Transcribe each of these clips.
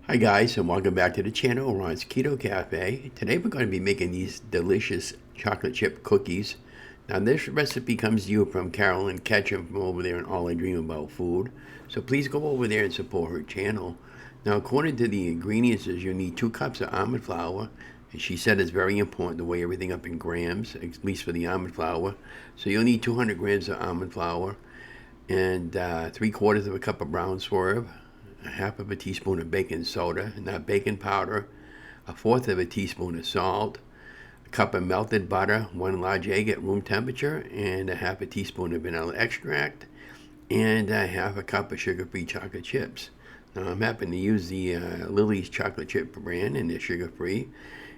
Hi guys, and welcome back to the channel. Ron's Keto Cafe. Today we're going to be making these delicious chocolate chip cookies. Now this recipe comes to you from Carolyn Ketchum from over there in All I Dream About Food. So please go over there and support her channel. Now according to the ingredients is you need 2 cups of almond flour. And she said it's very important to weigh everything up in grams, at least for the almond flour. So you'll need 200 grams of almond flour and 3/4 of a cup of brown swerve, a half of a teaspoon of baking soda, not baking powder, a fourth of a teaspoon of salt, a cup of melted butter, 1 large egg at room temperature, and a half a teaspoon of vanilla extract, and a half a cup of sugar-free chocolate chips. Now I'm happen to use the Lily's chocolate chip brand, and they're sugar-free,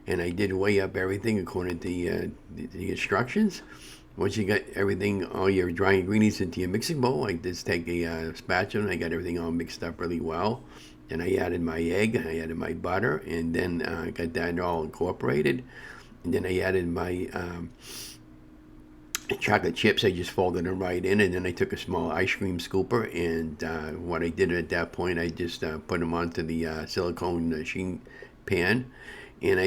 and I did weigh up everything according to the instructions. Once you got everything, all your dry ingredients into your mixing bowl, I just take a spatula and I got everything all mixed up really well. Then I added my egg, I added my butter, and then I got that all incorporated. And then I added my chocolate chips. I just folded them right in, and then I took a small ice cream scooper, and what I did at that point, I just put them onto the silicone sheet pan, and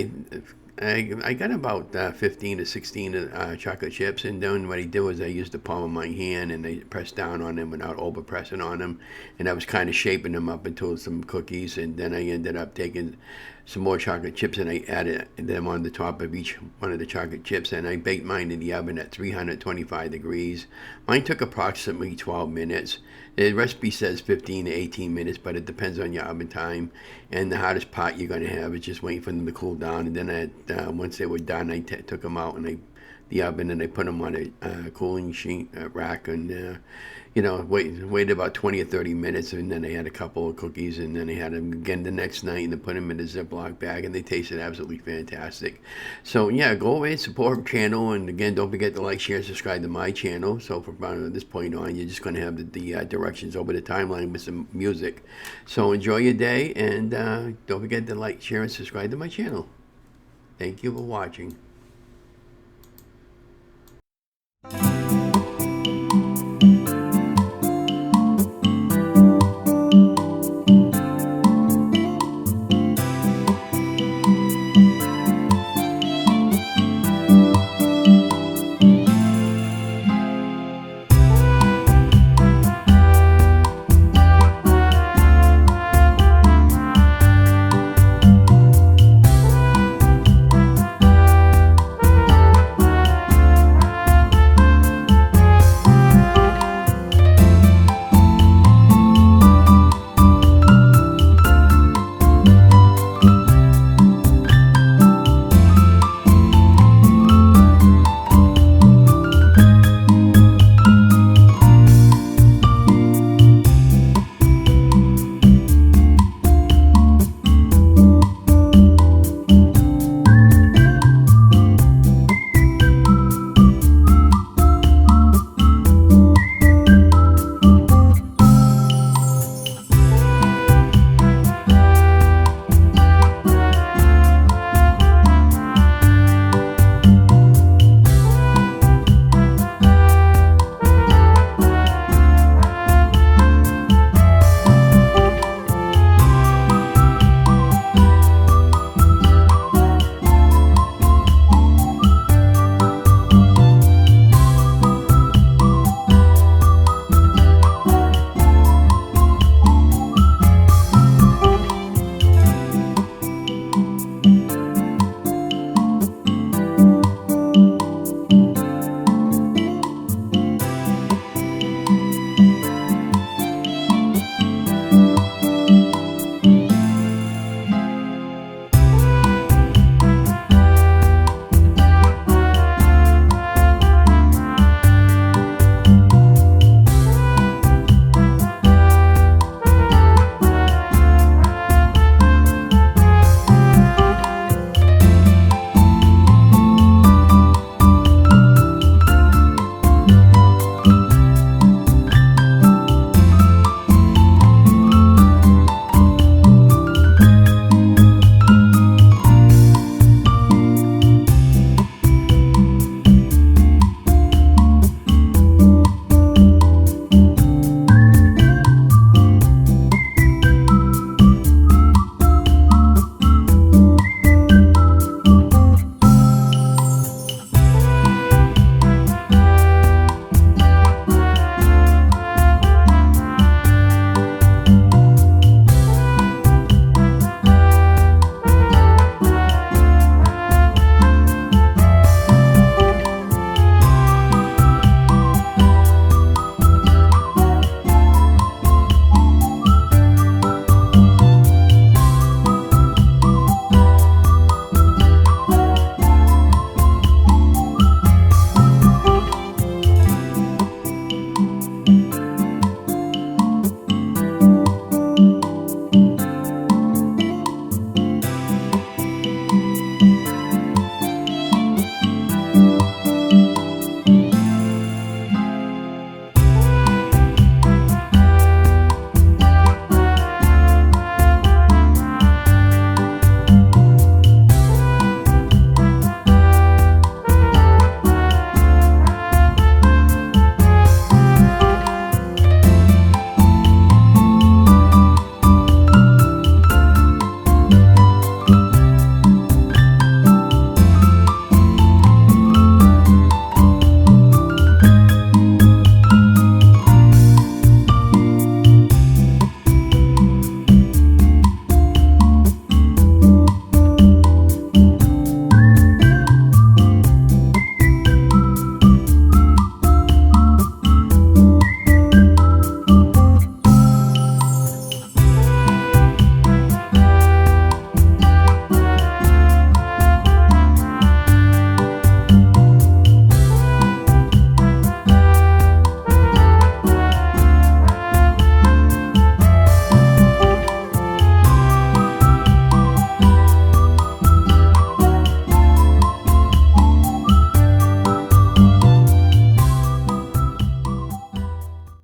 I got about 15 to 16 chocolate chips, and then what I did was I used the palm of my hand and I pressed down on them without over pressing on them, and I was kind of shaping them up into some cookies, and then I ended up taking some more chocolate chips and I added them on the top of each one of the chocolate chips, and I baked mine in the oven at 325 degrees. Mine took approximately 12 minutes. The recipe says 15 to 18 minutes, but it depends on your oven time, and the hottest part you're going to have is just waiting for them to cool down. And then once they were done, I took them out and the oven, and I put them on a cooling sheet rack, and waited about 20 or 30 minutes, and then I had a couple of cookies, and then I had them again the next night, and then put them in a Ziploc bag, and they tasted absolutely fantastic. So yeah, go away and support our channel, and again, don't forget to like, share, subscribe to my channel. So from this point on, you're just going to have the directions over the timeline with some music. So enjoy your day, and don't forget to like, share, and subscribe to my channel. Thank you for watching.